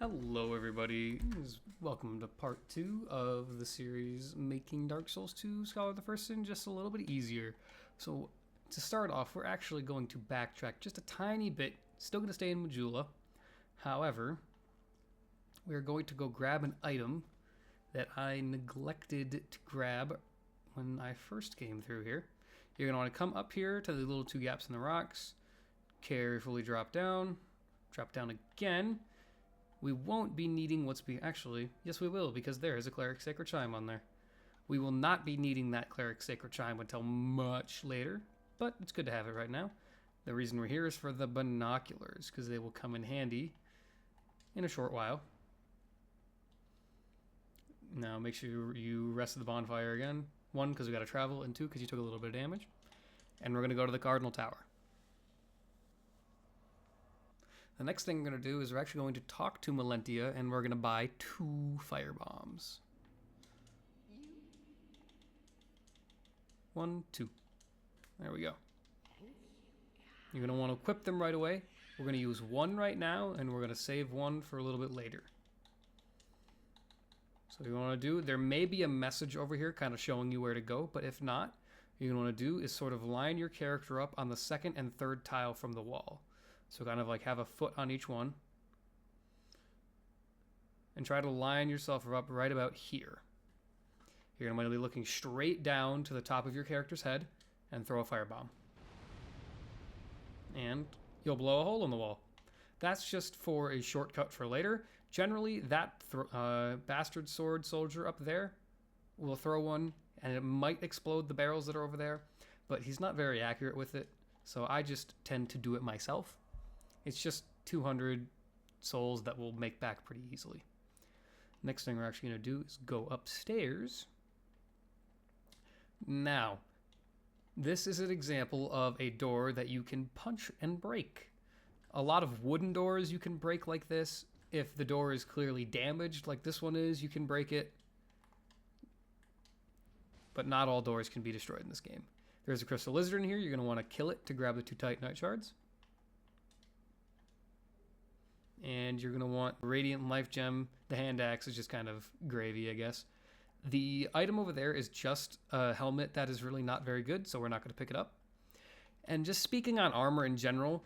Hello everybody, welcome to part 2 of the series making Dark Souls 2 Scholar of the First Sin just a little bit easier. So to start off, we're actually going to backtrack just a tiny bit, still going to stay in Majula. However, we're going to go grab an item that I neglected to grab when I first came through here. You're going to want to come up here to the little two gaps in the rocks, carefully drop down again. We won't be needing actually, yes we will, because there is a Cleric Sacred Chime on there. We will not be needing that Cleric Sacred Chime until much later, but it's good to have it right now. The reason we're here is for the binoculars, because they will come in handy in a short while. Now make sure you rest at the bonfire again. 1, because we got to travel, and 2, because you took a little bit of damage. And we're going to go to the Cardinal Tower. The next thing we're going to do is we're actually going to talk to Melentia, and we're going to buy 2 fire bombs. 1, 2. There we go. You're going to want to equip them right away. We're going to use 1 right now, and we're going to save 1 for a little bit later. So what you want to do, there may be a message over here kind of showing you where to go, but if not, what you're going to want to do is sort of line your character up on the 2nd and 3rd tile from the wall. So kind of like have a foot on each one. And try to line yourself up right about here. You're going to be looking straight down to the top of your character's head and throw a firebomb. And you'll blow a hole in the wall. That's just for a shortcut for later. Generally, that bastard sword soldier up there will throw one, and it might explode the barrels that are over there, but he's not very accurate with it, so I just tend to do it myself. It's just 200 souls that will make back pretty easily. Next thing we're actually going to do is go upstairs. Now, this is an example of a door that you can punch and break. A lot of wooden doors you can break like this. If the door is clearly damaged, like this one is, you can break it. But not all doors can be destroyed in this game. There's a crystal lizard in here. You're going to want to kill it to grab the 2 titanite shards. And you're going to want Radiant Life Gem. The hand axe is just kind of gravy, I guess. The item over there is just a helmet that is really not very good, so we're not going to pick it up. And just speaking on armor in general,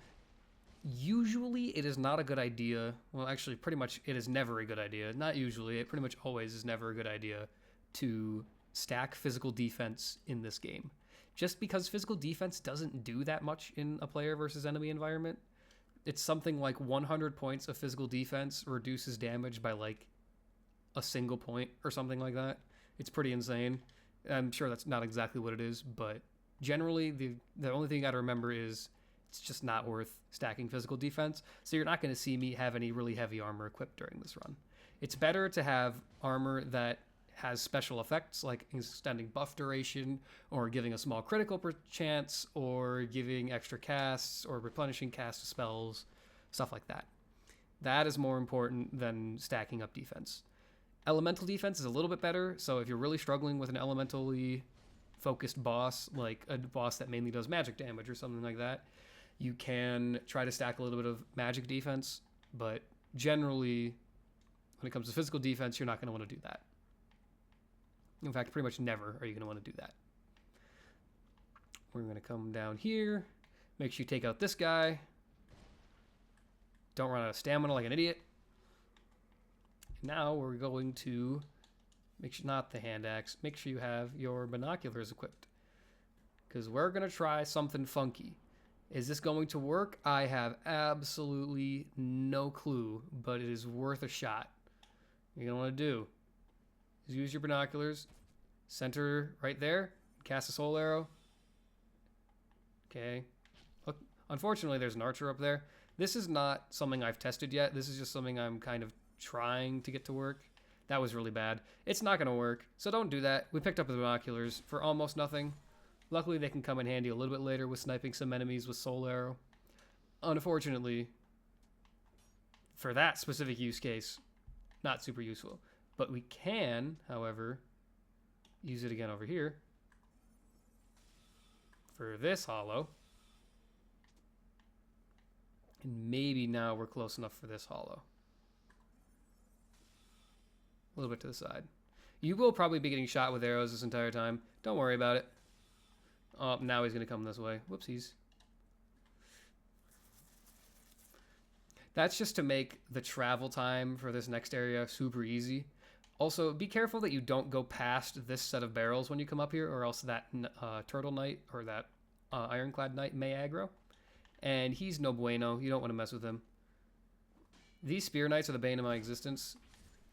usually it is not a good idea. Well, actually, pretty much it is never a good idea. Not usually, it pretty much always is never a good idea to stack physical defense in this game. Just because physical defense doesn't do that much in a player versus enemy environment. It's something like 100 points of physical defense reduces damage by like a single point or something like that. It's pretty insane. I'm sure that's not exactly what it is, but generally the only thing you got to remember is it's just not worth stacking physical defense. So you're not going to see me have any really heavy armor equipped during this run. It's better to have armor that has special effects like extending buff duration or giving a small critical chance or giving extra casts or replenishing cast spells, stuff like that. That is more important than stacking up defense. Elemental defense is a little bit better, so if you're really struggling with an elementally focused boss, like a boss that mainly does magic damage or something like that, you can try to stack a little bit of magic defense, but generally when it comes to physical defense, you're not going to want to do that. In fact, pretty much never are you going to want to do that. We're going to come down here. Make sure you take out this guy. Don't run out of stamina like an idiot. Now we're going to make sure, not the hand axe, make sure you have your binoculars equipped. Because we're going to try something funky. Is this going to work? I have absolutely no clue, but it is worth a shot. What you're going to want to do is use your binoculars, center right there, cast a soul arrow. Okay. Look, unfortunately, there's an archer up there. This is not something I've tested yet. This is just something I'm kind of trying to get to work. That was really bad. It's not going to work, so don't do that. We picked up the binoculars for almost nothing. Luckily, they can come in handy a little bit later with sniping some enemies with soul arrow. Unfortunately, for that specific use case, not super useful. But we can, however, use it again over here for this hollow. And maybe now we're close enough for this hollow. A little bit to the side. You will probably be getting shot with arrows this entire time. Don't worry about it. Oh, now he's going to come this way. Whoopsies. That's just to make the travel time for this next area super easy. Also, be careful that you don't go past this set of barrels when you come up here, or else that turtle knight or that ironclad knight may aggro. And he's no bueno. You don't want to mess with him. These spear knights are the bane of my existence.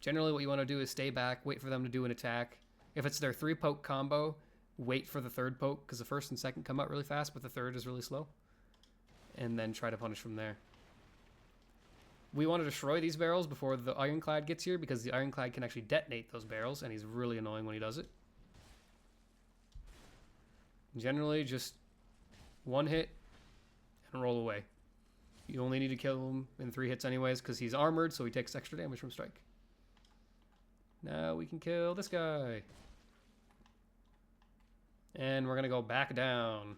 Generally, what you want to do is stay back, wait for them to do an attack. If it's their 3-poke combo, wait for the 3rd poke, because the 1st and 2nd come out really fast, but the 3rd is really slow. And then try to punish from there. We want to destroy these barrels before the ironclad gets here, because the ironclad can actually detonate those barrels, and he's really annoying when he does it. Generally, just one hit and roll away. You only need to kill him in 3 hits anyways, because he's armored, so he takes extra damage from strike. Now we can kill this guy. And we're going to go back down.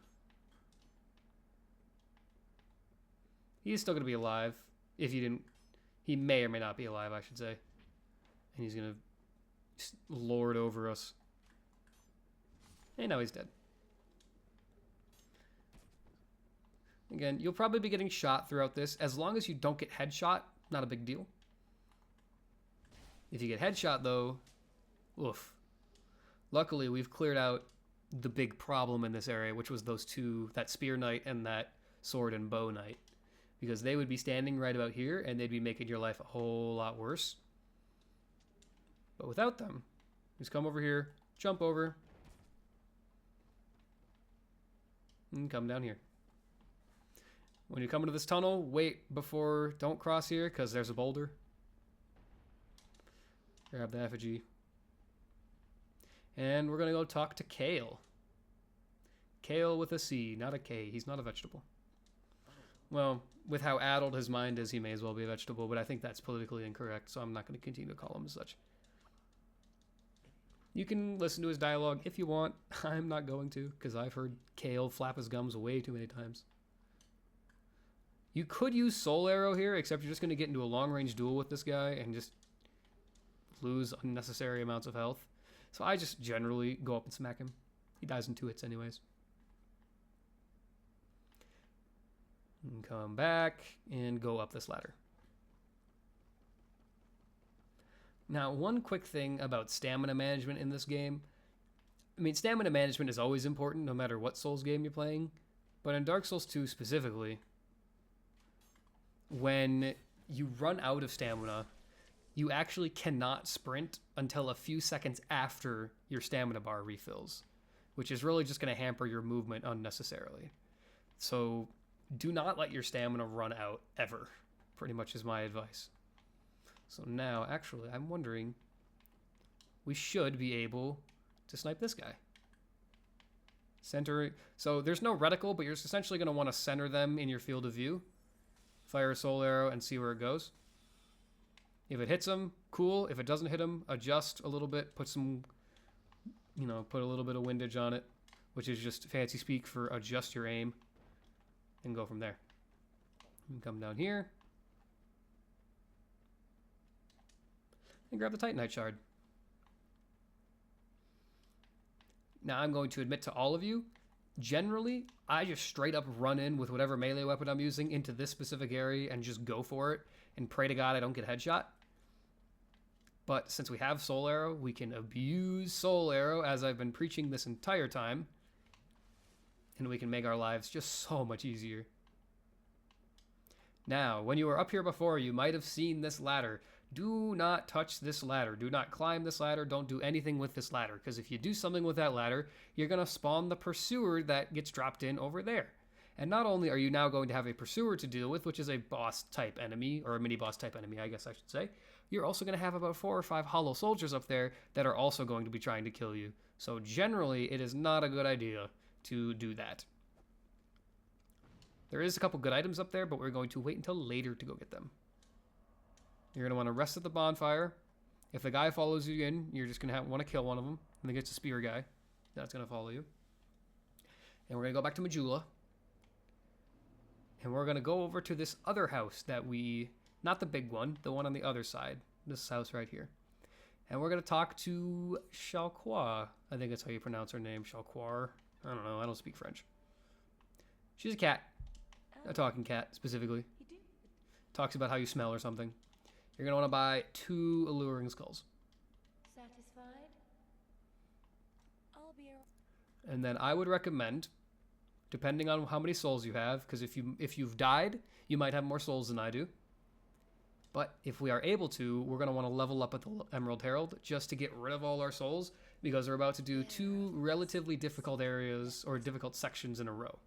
He's still going to be alive. If you didn't... He may or may not be alive, I should say. And he's going to lord over us. And now he's dead. Again, you'll probably be getting shot throughout this. As long as you don't get headshot, not a big deal. If you get headshot, though, oof. Luckily, we've cleared out the big problem in this area, which was those two, that spear knight and that sword and bow knight. Because they would be standing right about here, and they'd be making your life a whole lot worse. But without them, just come over here, jump over, and come down here. When you come into this tunnel, wait before, don't cross here, because there's a boulder. Grab the effigy. And we're going to go talk to Kale. Kale with a C, not a K. He's not a vegetable. Well, with how addled his mind is, he may as well be a vegetable, but I think that's politically incorrect, so I'm not going to continue to call him as such. You can listen to his dialogue if you want. I'm not going to, because I've heard Kale flap his gums way too many times. You could use Soul Arrow here, except you're just going to get into a long-range duel with this guy and just lose unnecessary amounts of health. So I just generally go up and smack him. He dies in 2 hits anyways. And come back and go up this ladder. Now, one quick thing about stamina management in this game. I mean, stamina management is always important no matter what Souls game you're playing. But in Dark Souls 2 specifically, when you run out of stamina, you actually cannot sprint until a few seconds after your stamina bar refills, which is really just going to hamper your movement unnecessarily. So do not let your stamina run out ever, pretty much is my advice. So now, actually, I'm wondering, we should be able to snipe this guy. Center. So there's no reticle, but you're essentially going to want to center them in your field of view. Fire a soul arrow and see where it goes. If it hits him, cool. If it doesn't hit him, adjust a little bit. Put some, put a little bit of windage on it, which is just fancy speak for adjust your aim. And go from there. And come down here. And grab the Titanite shard. Now I'm going to admit to all of you, generally, I just straight up run in with whatever melee weapon I'm using into this specific area and just go for it and pray to God I don't get headshot. But since we have Soul Arrow, we can abuse Soul Arrow as I've been preaching this entire time. And we can make our lives just so much easier. Now, when you were up here before, you might have seen this ladder. Do not touch this ladder. Do not climb this ladder. Don't do anything with this ladder. Because if you do something with that ladder, you're going to spawn the pursuer that gets dropped in over there. And not only are you now going to have a pursuer to deal with, which is a boss type enemy, or a mini boss type enemy, I guess I should say, you're also going to have about 4 or 5 hollow soldiers up there that are also going to be trying to kill you. So generally, it is not a good idea to do that. There is a couple good items up there, but we're going to wait until later to go get them. You're going to want to rest at the bonfire. If the guy follows you in, you're just going to want to kill one of them. And then gets a spear guy. That's going to follow you. And we're going to go back to Majula. And we're going to go over to this other house that we... Not the big one, the one on the other side. This house right here. And we're going to talk to Shalquois. I think that's how you pronounce her name, Shalquoir. I don't know. I don't speak French. She's a cat. A talking cat, specifically. Talks about how you smell or something. You're going to want to buy 2 alluring skulls. Satisfied? I'll be around. And then I would recommend, depending on how many souls you have, because if you've died, you might have more souls than I do. But if we are able to, we're going to want to level up at the Emerald Herald just to get rid of all our souls, because we're about to do 2 relatively difficult areas or difficult sections in a row.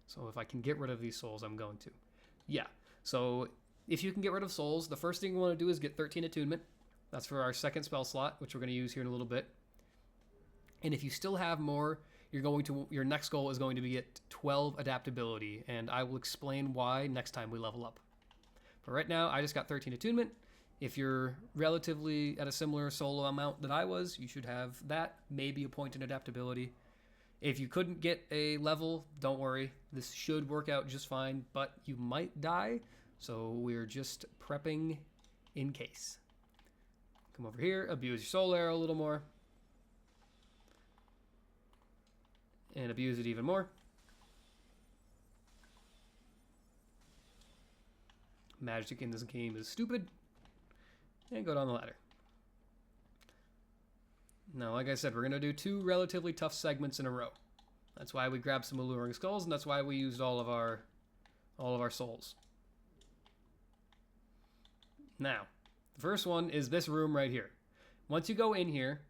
So if I can get rid of these souls, I'm going to. Yeah, so if you can get rid of souls, the first thing we want to do is get 13 attunement. That's for our second spell slot, which we're going to use here in a little bit. And if you still have more, your next goal is going to be get 12 adaptability, and I will explain why next time we level up. But right now, I just got 13 attunement. If you're relatively at a similar solo amount that I was, you should have that, maybe a point in adaptability. If you couldn't get a level, don't worry. This should work out just fine, but you might die, so we're just prepping in case. Come over here, abuse your soul arrow a little more. And abuse it even more. Magic in this game is stupid. And go down the ladder. Now, like I said, we're going to do 2 relatively tough segments in a row. That's why we grabbed some alluring skulls, and that's why we used all of our souls. Now, the first one is this room right here. Once you go in here,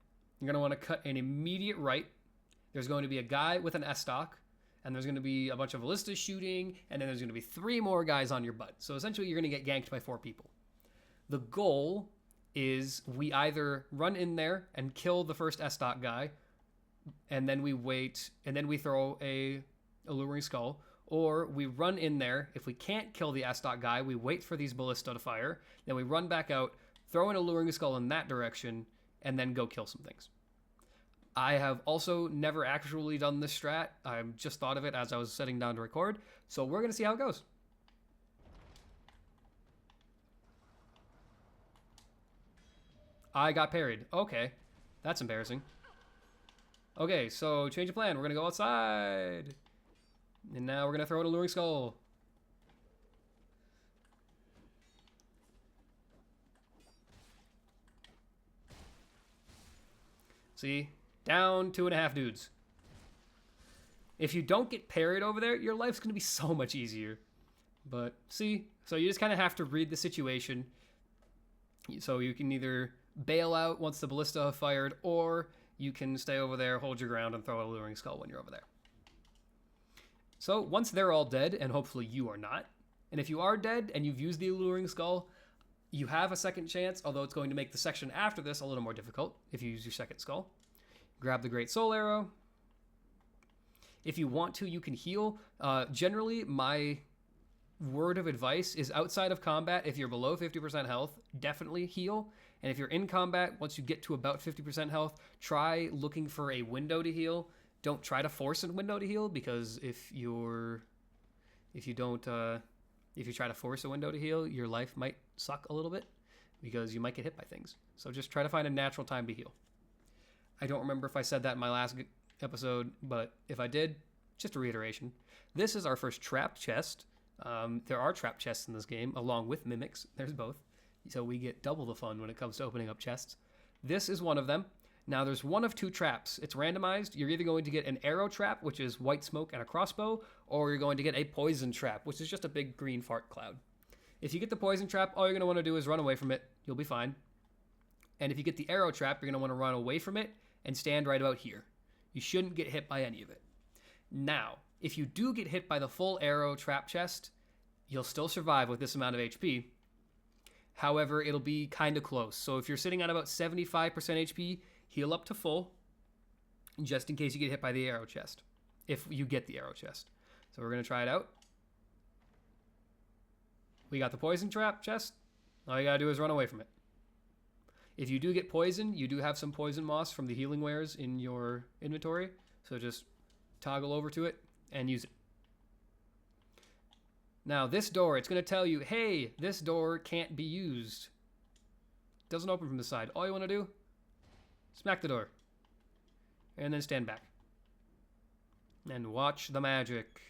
you're going to want to cut an immediate right. There's going to be a guy with an S-stock, and there's going to be a bunch of ballistas shooting, and then there's going to be 3 more guys on your butt. So essentially, you're going to get ganked by 4 people. The goal is we either run in there and kill the first S-stock guy, and then we wait, and then we throw a alluring skull, or we run in there. If we can't kill the S-stock guy, we wait for these ballista to fire, then we run back out, throw an alluring skull in that direction, and then go kill some things. I have also never actually done this strat. I just thought of it as I was sitting down to record, so we're going to see how it goes. I got parried. Okay, that's embarrassing. Okay, so change of plan. We're going to go outside. And now we're going to throw an alluring skull. See? Down 2.5 dudes. If you don't get parried over there, your life's going to be so much easier. But see? So you just kind of have to read the situation. So you can either bail out once the ballista have fired, or you can stay over there, hold your ground, and throw an alluring skull when you're over there. So once they're all dead, and hopefully you are not, and if you are dead and you've used the alluring skull, you have a second chance, although it's going to make the section after this a little more difficult if you use your second skull. Grab the Great Soul Arrow. If you want to, you can heal. Generally, my word of advice is outside of combat, if you're below 50% health, definitely heal. And if you're in combat, once you get to about 50% health, try looking for a window to heal. Don't try to force a window to heal, because if you try to force a window to heal, your life might suck a little bit because you might get hit by things. So just try to find a natural time to heal. I don't remember if I said that in my last episode, but if I did, just a reiteration. This is our first trapped chest. There are trapped chests in this game, along with mimics. There's both. So we get double the fun when it comes to opening up chests. This is one of them. Now there's one of 2 traps. It's randomized. You're either going to get an arrow trap, which is white smoke and a crossbow, or you're going to get a poison trap, which is just a big green fart cloud. If you get the poison trap, all you're going to want to do is run away from it. You'll be fine. And if you get the arrow trap, you're going to want to run away from it and stand right about here. You shouldn't get hit by any of it. Now, if you do get hit by the full arrow trap chest, you'll still survive with this amount of HP. However, it'll be kind of close. So if you're sitting at about 75% HP, heal up to full, just in case you get hit by the arrow chest, if you get the arrow chest. So we're going to try it out. We got the poison trap chest. All you got to do is run away from it. If you do get poisoned, you do have some poison moss from the healing wares in your inventory. So just toggle over to it and use it. Now this door, it's going to tell you, hey, this door can't be used. Doesn't open from the side. All you want to do, Smack the door. And then stand back. And watch the magic.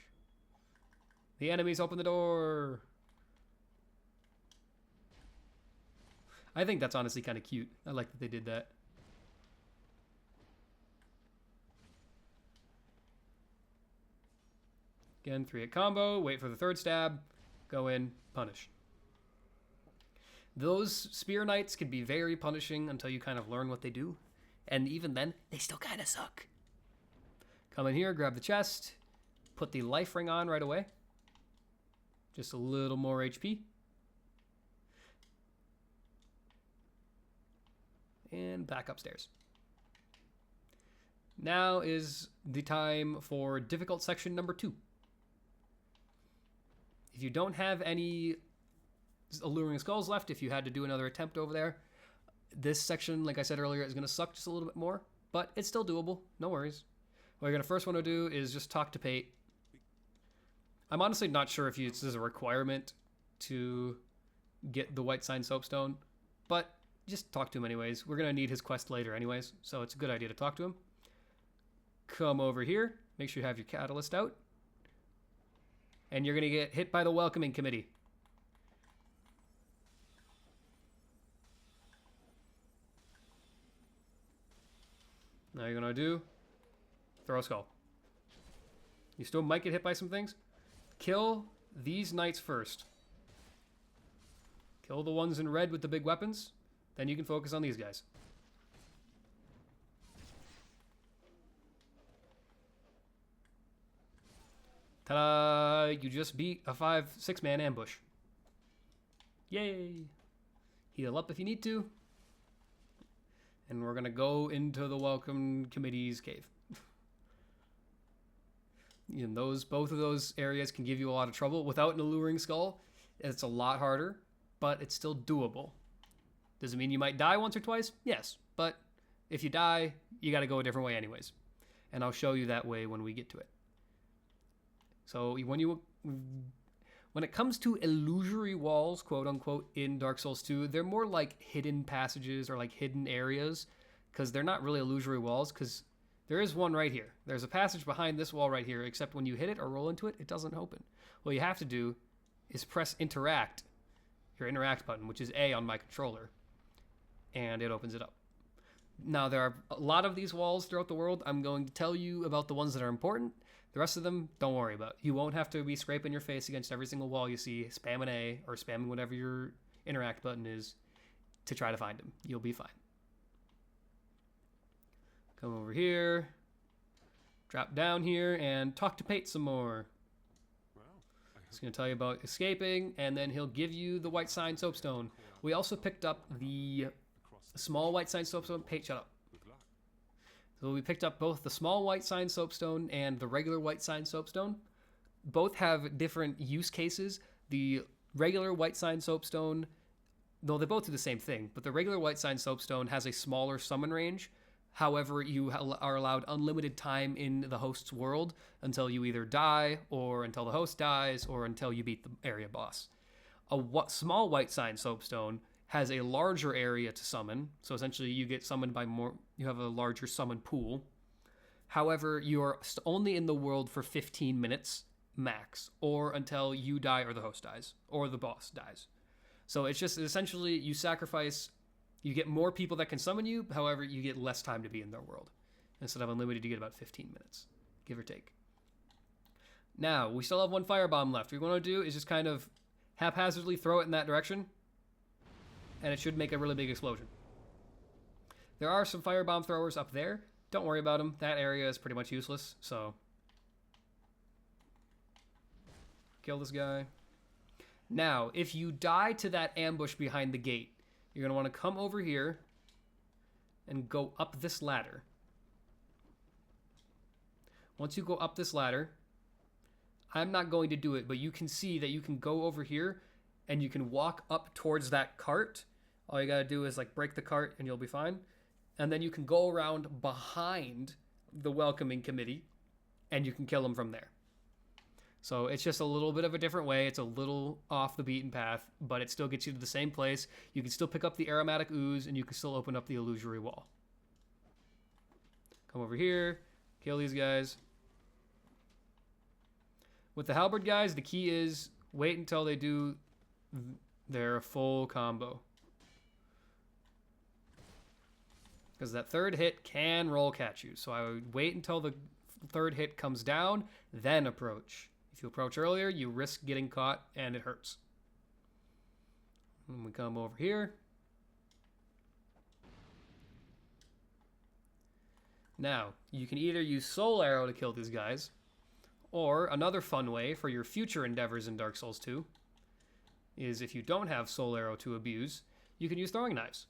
The enemies open the door. I think that's honestly kind of cute. I like that they did that. Again, 3-hit combo. Wait for the third stab. Go in. Punish. Those Spear Knights can be very punishing until you kind of learn what they do. And even then, they still kind of suck. Come in here, grab the chest. Put the life ring on right away. Just a little more HP. And back upstairs. Now is the time for difficult section number 2. If you don't have any alluring skulls left, if you had to do another attempt over there, this section, like I said earlier, is going to suck just a little bit more, but it's still doable. No worries. What you're going to first want to do is just talk to Pate. I'm honestly not sure if this is a requirement to get the White Sign Soapstone, but just talk to him anyways. We're going to need his quest later anyways, so it's a good idea to talk to him. Come over here. Make sure you have your catalyst out. And you're going to get hit by the welcoming committee. Now you're going to do throw a skull. You still might get hit by some things. Kill these knights first. Kill the ones in red with the big weapons. Then you can focus on these guys. Ta-da! You just beat a 5-6 man ambush. Yay! Heal up if you need to. And we're gonna go into the welcome committee's cave. And both of those areas can give you a lot of trouble. Without an alluring skull, it's a lot harder, but it's still doable. Does it mean you might die once or twice? Yes, but if you die, you gotta go a different way anyways. And I'll show you that way when we get to it. So when it comes to illusory walls, quote unquote, in Dark Souls 2, they're more like hidden passages or like hidden areas, because they're not really illusory walls, because there is one right here. There's a passage behind this wall right here, except when you hit it or roll into it, it doesn't open. What you have to do is press interact, your interact button, which is A on my controller, and it opens it up. Now, there are a lot of these walls throughout the world. I'm going to tell you about the ones that are important. The rest of them, don't worry about. You won't have to be scraping your face against every single wall you see, spamming A, or spamming whatever your interact button is to try to find them. You'll be fine. Come over here, drop down here, and talk to Pate some more. He's going to tell you about escaping, and then he'll give you the White Sign Soapstone. We also picked up the small White Sign Soapstone. Pate, shut up. So we picked up both the small White Sign Soapstone and the regular White Sign Soapstone. Both have different use cases. The regular White Sign Soapstone, though they both do the same thing, but the regular White Sign Soapstone has a smaller summon range. However, you are allowed unlimited time in the host's world until you either die, or until the host dies, or until you beat the area boss. A small White Sign Soapstone has a larger area to summon, so essentially you get summoned by more, you have a larger summon pool. However, you're only in the world for 15 minutes max, or until you die or the host dies, or the boss dies. So it's just essentially you sacrifice, you get more people that can summon you, however, you get less time to be in their world. Instead of unlimited, you get about 15 minutes, give or take. Now, we still have one firebomb left. What we want to do is just kind of haphazardly throw it in that direction, and it should make a really big explosion. There are some firebomb throwers up there. Don't worry about them. That area is pretty much useless, so kill this guy. Now, if you die to that ambush behind the gate, you're going to want to come over here and go up this ladder. Once you go up this ladder, I'm not going to do it, but you can see that you can go over here and you can walk up towards that cart. All you got to do is like break the cart and you'll be fine. And then you can go around behind the welcoming committee and you can kill them from there. So it's just a little bit of a different way. It's a little off the beaten path, but it still gets you to the same place. You can still pick up the aromatic ooze and you can still open up the illusory wall. Come over here, kill these guys. With the halberd guys, the key is wait until they do their full combo. Because that third hit can roll catch you. So I would wait until the third hit comes down, then approach. If you approach earlier, you risk getting caught and it hurts. And we come over here. Now, you can either use Soul Arrow to kill these guys, or another fun way for your future endeavors in Dark Souls 2 is if you don't have Soul Arrow to abuse, you can use throwing knives.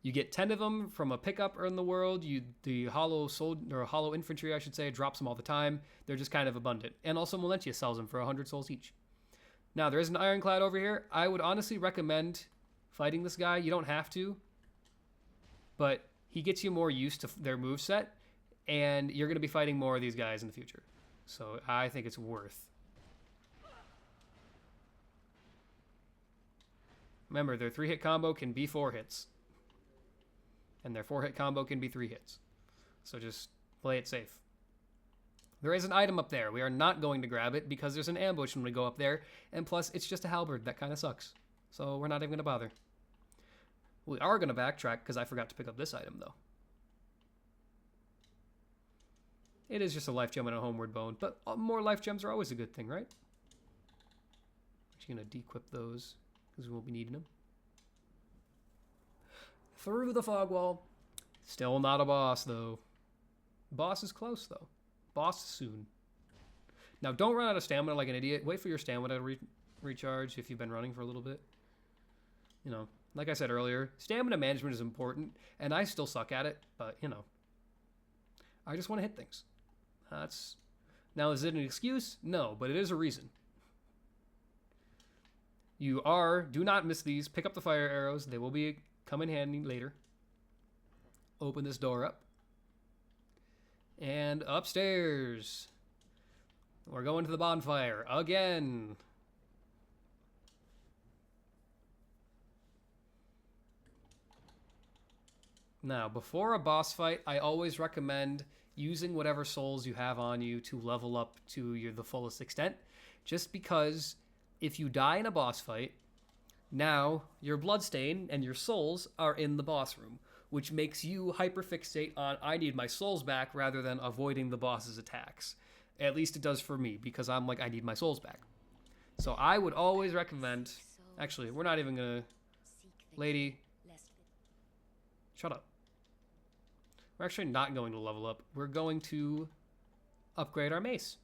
You get 10 of them from a pickup in the world. The hollow infantry, I should say, drops them all the time. They're just kind of abundant. And also Melentia sells them for 100 souls each. Now, there is an Ironclad over here. I would honestly recommend fighting this guy. You don't have to. But he gets you more used to their moveset. And you're going to be fighting more of these guys in the future. So I think it's worth. Remember, their 3-hit combo can be 4 hits. And their 4-hit combo can be 3 hits. So just play it safe. There is an item up there. We are not going to grab it because there's an ambush when we go up there. And plus, it's just a halberd. That kind of sucks. So we're not even going to bother. We are going to backtrack because I forgot to pick up this item, though. It is just a life gem and a homeward bone. But more life gems are always a good thing, right? Actually going to dequip those because we won't be needing them. Through the fog wall. Still not a boss, though. Boss is close, though. Boss soon. Now, don't run out of stamina like an idiot. Wait for your stamina to recharge if you've been running for a little bit. You know, like I said earlier, stamina management is important, and I still suck at it, but, you know. I just want to hit things. Now, is it an excuse? No, but it is a reason. Do not miss these. Pick up the fire arrows. They will come in handy later. Open this door up. And upstairs. We're going to the bonfire again. Now, before a boss fight, I always recommend using whatever souls you have on you to level up to the fullest extent. Just because if you die in a boss fight, now your bloodstain and your souls are in the boss room, which makes you hyperfixate on I need my souls back rather than avoiding the boss's attacks. At least it does for me, because I'm like, I need my souls back. So I would always recommend... Actually, we're not even gonna... Lady, shut up. We're actually not going to level up. We're going to upgrade our mace.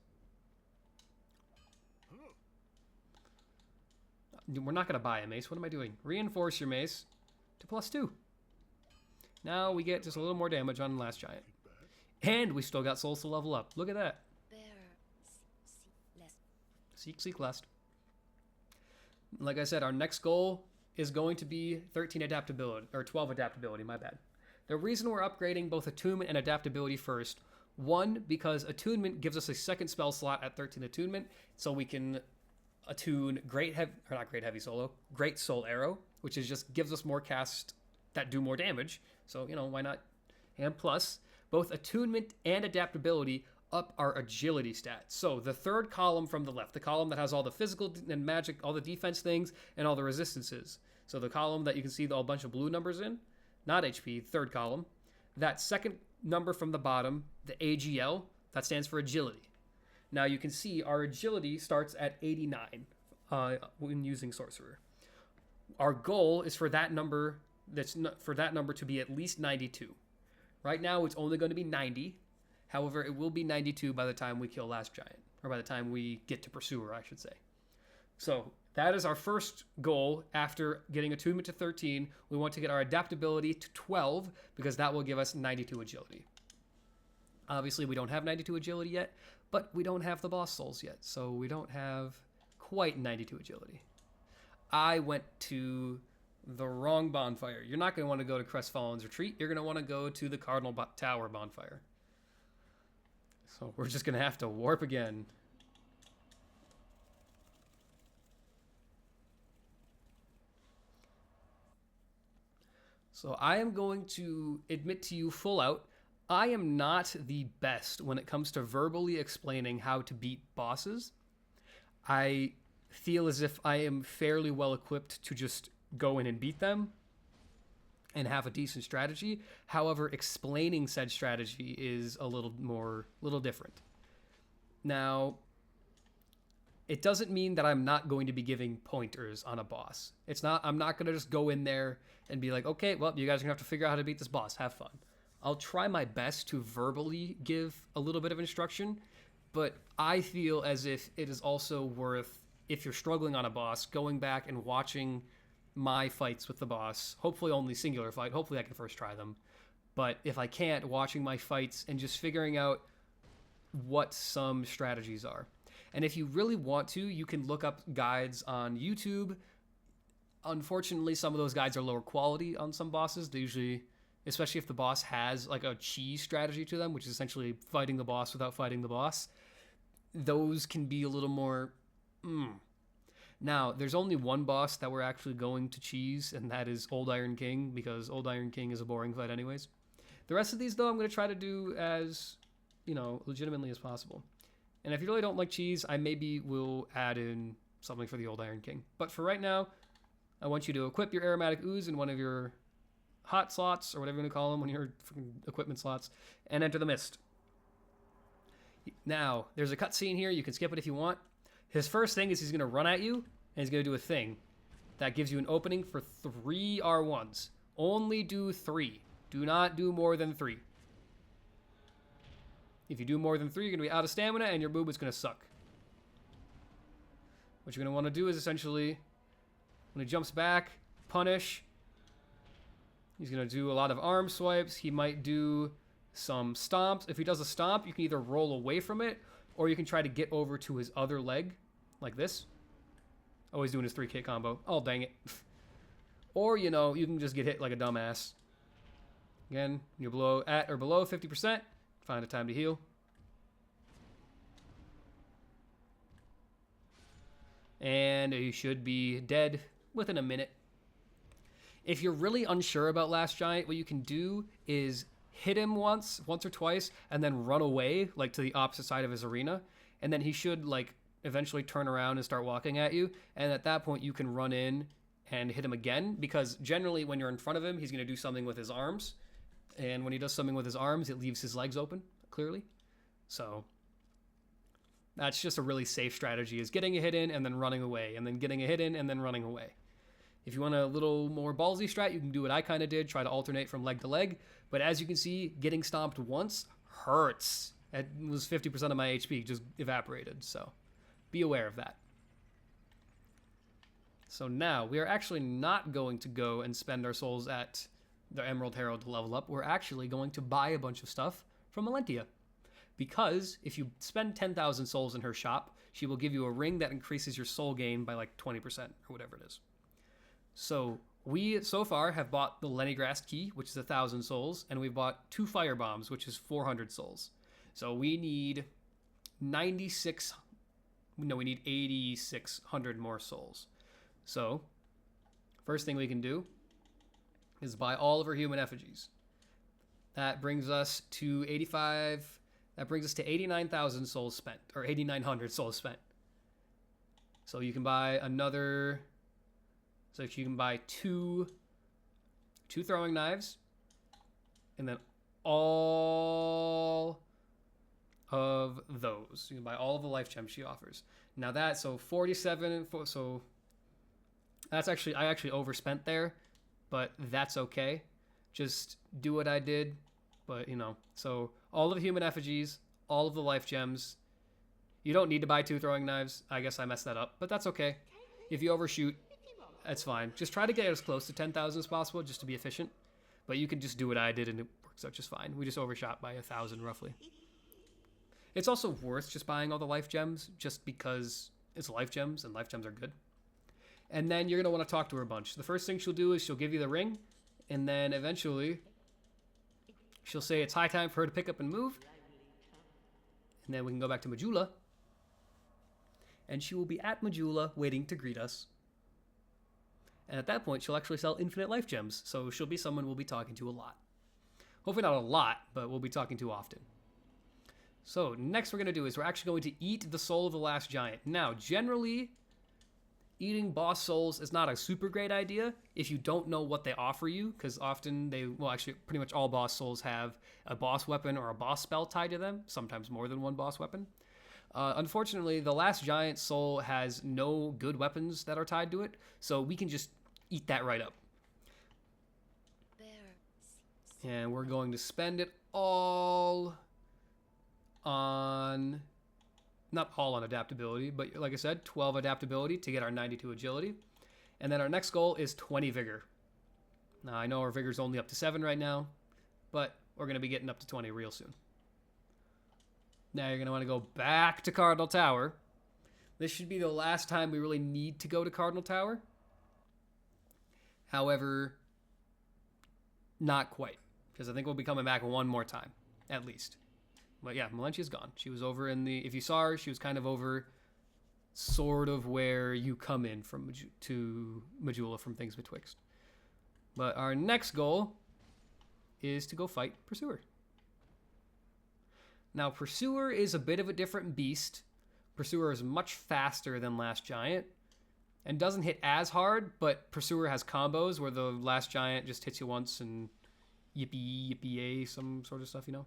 We're not going to buy a mace. What am I doing? Reinforce your mace to +2. Now we get just a little more damage on the last giant. And we still got souls to level up. Look at that. Seek lest. Like I said, our next goal is going to be 13 adaptability, or 12 adaptability, my bad. The reason we're upgrading both attunement and adaptability first, one, because attunement gives us a second spell slot at 13 attunement, so we can attune Great Soul Arrow, which is just gives us more casts that do more damage. So, you know, why not? And plus, both attunement and adaptability up our agility stats. So the third column from the left, the column that has all the physical and magic, all the defense things, and all the resistances. So the column that you can see a bunch of blue numbers in, not HP, third column. That second number from the bottom, the AGL, that stands for agility. Now you can see our agility starts at 89 when using Sorcerer. Our goal is for that number to be at least 92. Right now it's only going to be 90. However, it will be 92 by the time we kill Last Giant, or by the time we get to Pursuer, I should say. So that is our first goal. After getting attunement to 13, we want to get our adaptability to 12, because that will give us 92 agility. Obviously, we don't have 92 agility yet, but we don't have the boss souls yet, so we don't have quite 92 agility. I went to the wrong bonfire. You're not going to want to go to Crestfallen's Retreat. You're going to want to go to the Cardinal Tower bonfire. So we're just going to have to warp again. So I am going to admit to you full out, I am not the best when it comes to verbally explaining how to beat bosses. I feel as if I am fairly well equipped to just go in and beat them and have a decent strategy. However, explaining said strategy is a little different. Now, it doesn't mean that I'm not going to be giving pointers on a boss. I'm not going to just go in there and be like, okay, well, you guys are going to have to figure out how to beat this boss. Have fun. I'll try my best to verbally give a little bit of instruction, but I feel as if it is also worth, if you're struggling on a boss, going back and watching my fights with the boss, hopefully only singular fight. Hopefully I can first try them. But if I can't, watching my fights and just figuring out what some strategies are. And if you really want to, you can look up guides on YouTube. Unfortunately, some of those guides are lower quality on some bosses. They usually, especially if the boss has like a cheese strategy to them, which is essentially fighting the boss without fighting the boss, those can be a little more... Now, there's only one boss that we're actually going to cheese, and that is Old Iron King, because Old Iron King is a boring fight anyways. The rest of these, though, I'm going to try to do as, legitimately as possible. And if you really don't like cheese, I maybe will add in something for the Old Iron King. But for right now, I want you to equip your aromatic ooze in one of your hot slots, or whatever you want to call them, one of your equipment slots, and enter the mist. Now, there's a cutscene here. You can skip it if you want. His first thing is he's going to run at you, and he's going to do a thing that gives you an opening for 3 R1s. Only do 3. Do not do more than 3. If you do more than 3, you're going to be out of stamina, and your boob is going to suck. What you're going to want to do is essentially, when he jumps back, punish. He's going to do a lot of arm swipes. He might do some stomps. If he does a stomp, you can either roll away from it, or you can try to get over to his other leg, like this. Always doing his 3K combo. Oh, dang it. Or, you can just get hit like a dumbass. Again, you're below 50%. Find a time to heal. And you should be dead within a minute. If you're really unsure about Last Giant, what you can do is hit him once or twice, and then run away, like to the opposite side of his arena. And then he should, eventually turn around and start walking at you. And at that point, you can run in and hit him again, because generally when you're in front of him, he's going to do something with his arms. And when he does something with his arms, it leaves his legs open, clearly. So that's just a really safe strategy, is getting a hit in and then running away, and then getting a hit in and then running away. If you want a little more ballsy strat, you can do what I kind of did, try to alternate from leg to leg. But as you can see, getting stomped once hurts. It was 50% of my HP just evaporated, so be aware of that. So now, we are actually not going to go and spend our souls at the Emerald Herald to level up. We're actually going to buy a bunch of stuff from Melentia. Because if you spend 10,000 souls in her shop, she will give you a ring that increases your soul gain by 20% or whatever it is. So we, so far, have bought the Lennygrass Key, which is 1,000 souls, and we've bought 2 Fire Bombs, which is 400 souls. So we need 8,600 more souls. So, first thing we can do is buy all of her human effigies. That brings us to 89,000 souls spent, or 8,900 souls spent. So you can buy another... So if you can buy two throwing knives, and then all of those. You can buy all of the life gems she offers. Now that, so 47, so that's actually, I actually overspent there, but that's okay. Just do what I did, but so all of the human effigies, all of the life gems. You don't need to buy 2 throwing knives. I guess I messed that up, but that's okay. If you overshoot, that's fine. Just try to get as close to 10,000 as possible, just to be efficient. But you can just do what I did, and it works out just fine. We just overshot by 1,000, roughly. It's also worth just buying all the life gems, just because it's life gems, and life gems are good. And then you're going to want to talk to her a bunch. The first thing she'll do is she'll give you the ring, and then eventually she'll say it's high time for her to pick up and move. And then we can go back to Majula. And she will be at Majula waiting to greet us. And at that point, she'll actually sell infinite life gems, so she'll be someone we'll be talking to a lot. Hopefully not a lot, but we'll be talking too often. So next we're going to do is we're actually going to eat the soul of the last giant. Now, generally, eating boss souls is not a super great idea if you don't know what they offer you, because often actually pretty much all boss souls have a boss weapon or a boss spell tied to them, sometimes more than one boss weapon. Unfortunately, the last giant soul has no good weapons that are tied to it, so we can just eat that right up. And we're going to spend it all on, not all on adaptability, but like I said, 12 adaptability to get our 92 agility. And then our next goal is 20 vigor. Now, I know our vigor's only up to 7 right now, but we're going to be getting up to 20 real soon. Now you're going to want to go back to Cardinal Tower. This should be the last time we really need to go to Cardinal Tower. However, not quite, because I think we'll be coming back one more time, at least. But yeah, Malentia's gone. She was over in the, if you saw her, she was kind of over sort of where you come in from to Majula from Things Betwixt. But our next goal is to go fight Pursuer. Now, Pursuer is a bit of a different beast. Pursuer is much faster than Last Giant and doesn't hit as hard, but Pursuer has combos where the Last Giant just hits you once and yippee, yippee, yay, some sort of stuff, you know?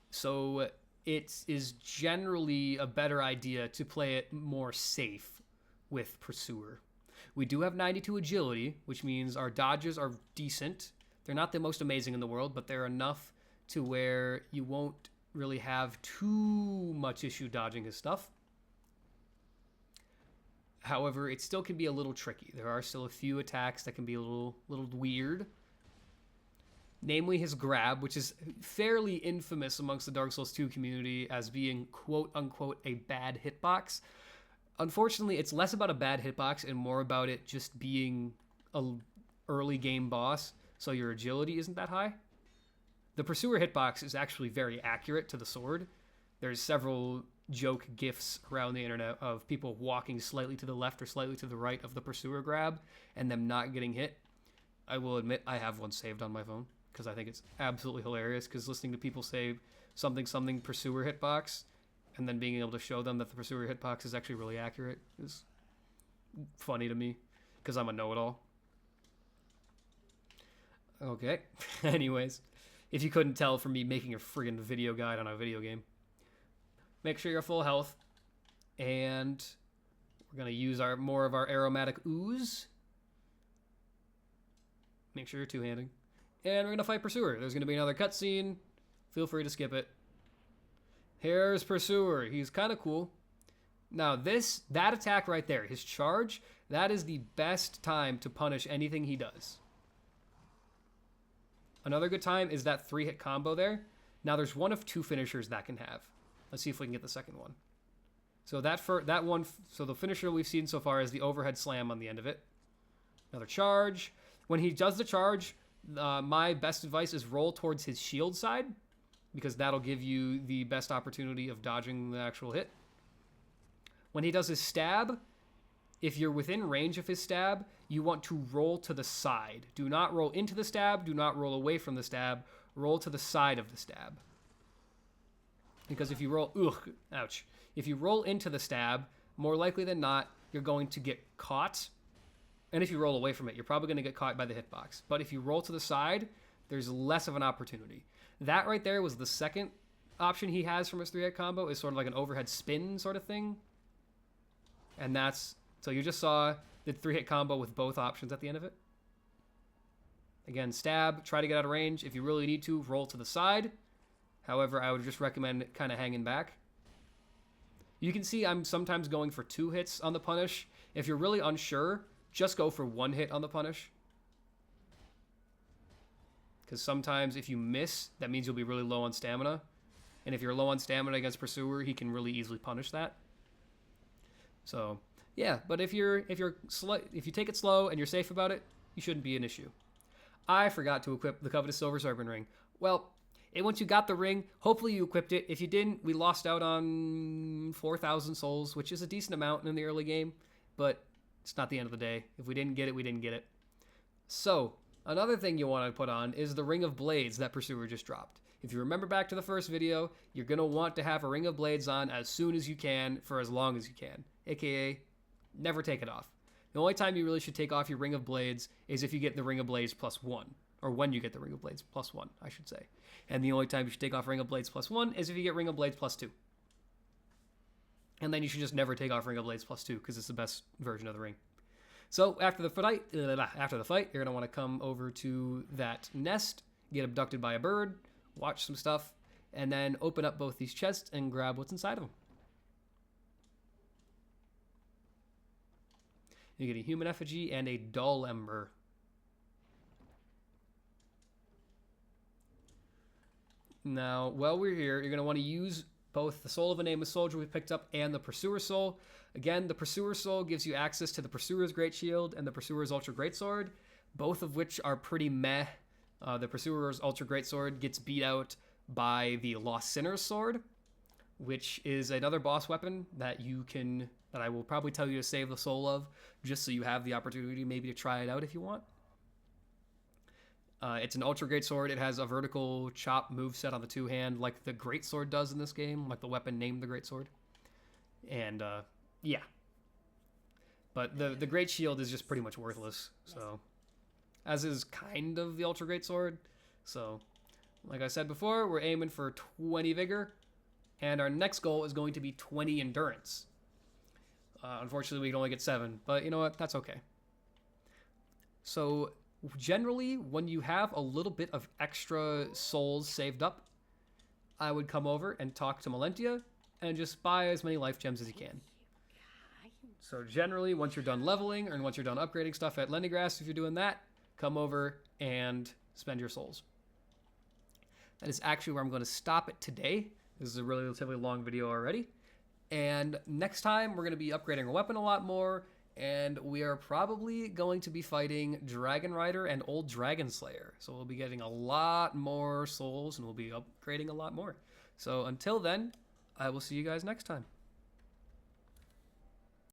So it is generally a better idea to play it more safe with Pursuer. We do have 92 agility, which means our dodges are decent. They're not the most amazing in the world, but they're enough to where you won't really have too much issue dodging his stuff. However, it still can be a little tricky. There are still a few attacks that can be a little weird. Namely his grab, which is fairly infamous amongst the Dark Souls 2 community as being quote-unquote a bad hitbox. Unfortunately, it's less about a bad hitbox and more about it just being an early game boss, so your agility isn't that high. The Pursuer hitbox is actually very accurate to the sword. There's several joke gifs around the internet of people walking slightly to the left or slightly to the right of the Pursuer grab and them not getting hit. I will admit I have one saved on my phone because I think it's absolutely hilarious, because listening to people say something Pursuer hitbox and then being able to show them that the Pursuer hitbox is actually really accurate is funny to me because I'm a know-it-all. Okay, anyways, if you couldn't tell from me making a friggin' video guide on a video game, make sure you're full health, and we're going to use more of our aromatic ooze. Make sure you're two-handing. And we're going to fight Pursuer. There's going to be another cutscene. Feel free to skip it. Here's Pursuer. He's kind of cool. Now, that attack right there, his charge, that is the best time to punish anything he does. Another good time is that 3-hit combo there. Now, there's one of 2 finishers that can have. Let's see if we can get the second one. So so the finisher we've seen so far is the overhead slam on the end of it. Another charge. When he does the charge, my best advice is roll towards his shield side, because that'll give you the best opportunity of dodging the actual hit. When he does his stab, if you're within range of his stab, you want to roll to the side. Do not roll into the stab. Do not roll away from the stab. Roll to the side of the stab. Because if you roll, ouch. If you roll into the stab, more likely than not, you're going to get caught. And if you roll away from it, you're probably going to get caught by the hitbox. But if you roll to the side, there's less of an opportunity. That right there was the second option he has from his 3-hit combo, is sort of like an overhead spin sort of thing. And so you just saw the 3-hit combo with both options at the end of it. Again, stab, try to get out of range. If you really need to, roll to the side. However, I would just recommend kind of hanging back. You can see I'm sometimes going for 2 hits on the punish. If you're really unsure, just go for 1 hit on the punish. Because sometimes if you miss, that means you'll be really low on stamina. And if you're low on stamina against Pursuer, he can really easily punish that. So, yeah, but if you take it slow and you're safe about it, you shouldn't be an issue. I forgot to equip the Covetous Silver Serpent Ring. Well, once you got the ring, hopefully you equipped it. If you didn't, we lost out on 4,000 souls, which is a decent amount in the early game, but it's not the end of the day. If we didn't get it, we didn't get it. So, Another thing you want to put on is the Ring of Blades that Pursuer just dropped. If you remember back to the first video, you're going to want to have a Ring of Blades on as soon as you can for as long as you can, aka never take it off. The only time you really should take off your Ring of Blades is if you get the Ring of Blades +1, or when you get the Ring of Blades +1, I should say. And the only time you should take off Ring of Blades +1 is if you get Ring of Blades +2. And then you should just never take off Ring of Blades +2 because it's the best version of the ring. So after the fight, you're going to want to come over to that nest, get abducted by a bird, watch some stuff, and then open up both these chests and grab what's inside of them. You get a human effigy and a dull ember. Now, while we're here, you're going to want to use both the Soul of a Nameless Soldier we picked up and the Pursuer Soul. Again, the Pursuer Soul gives you access to the Pursuer's Great Shield and the Pursuer's Ultra Greatsword, both of which are pretty meh. The Pursuer's Ultra Greatsword gets beat out by the Lost Sinner's Sword, which is another boss weapon that I will probably tell you to save the soul of, just so you have the opportunity maybe to try it out if you want. It's an Ultra Greatsword. It has a vertical chop moveset on the two-hand, like the Greatsword does in this game, like the weapon named the Greatsword. And, yeah. But the Great Shield is just pretty much worthless, so... As is kind of the Ultra Greatsword. So, like I said before, we're aiming for 20 Vigor, and our next goal is going to be 20 Endurance. Unfortunately, we can only get 7, but you know what? That's okay. So... Generally, when you have a little bit of extra souls saved up, I would come over and talk to Melentia and just buy as many life gems as you can. So generally, once you're done leveling or once you're done upgrading stuff at Lendigrass, if you're doing that, come over and spend your souls. That is actually where I'm going to stop it today. This is a relatively long video already. And next time, we're going to be upgrading our weapon a lot more. And we are probably going to be fighting Dragon Rider and Old Dragon Slayer. So we'll be getting a lot more souls and we'll be upgrading a lot more. So until then, I will see you guys next time.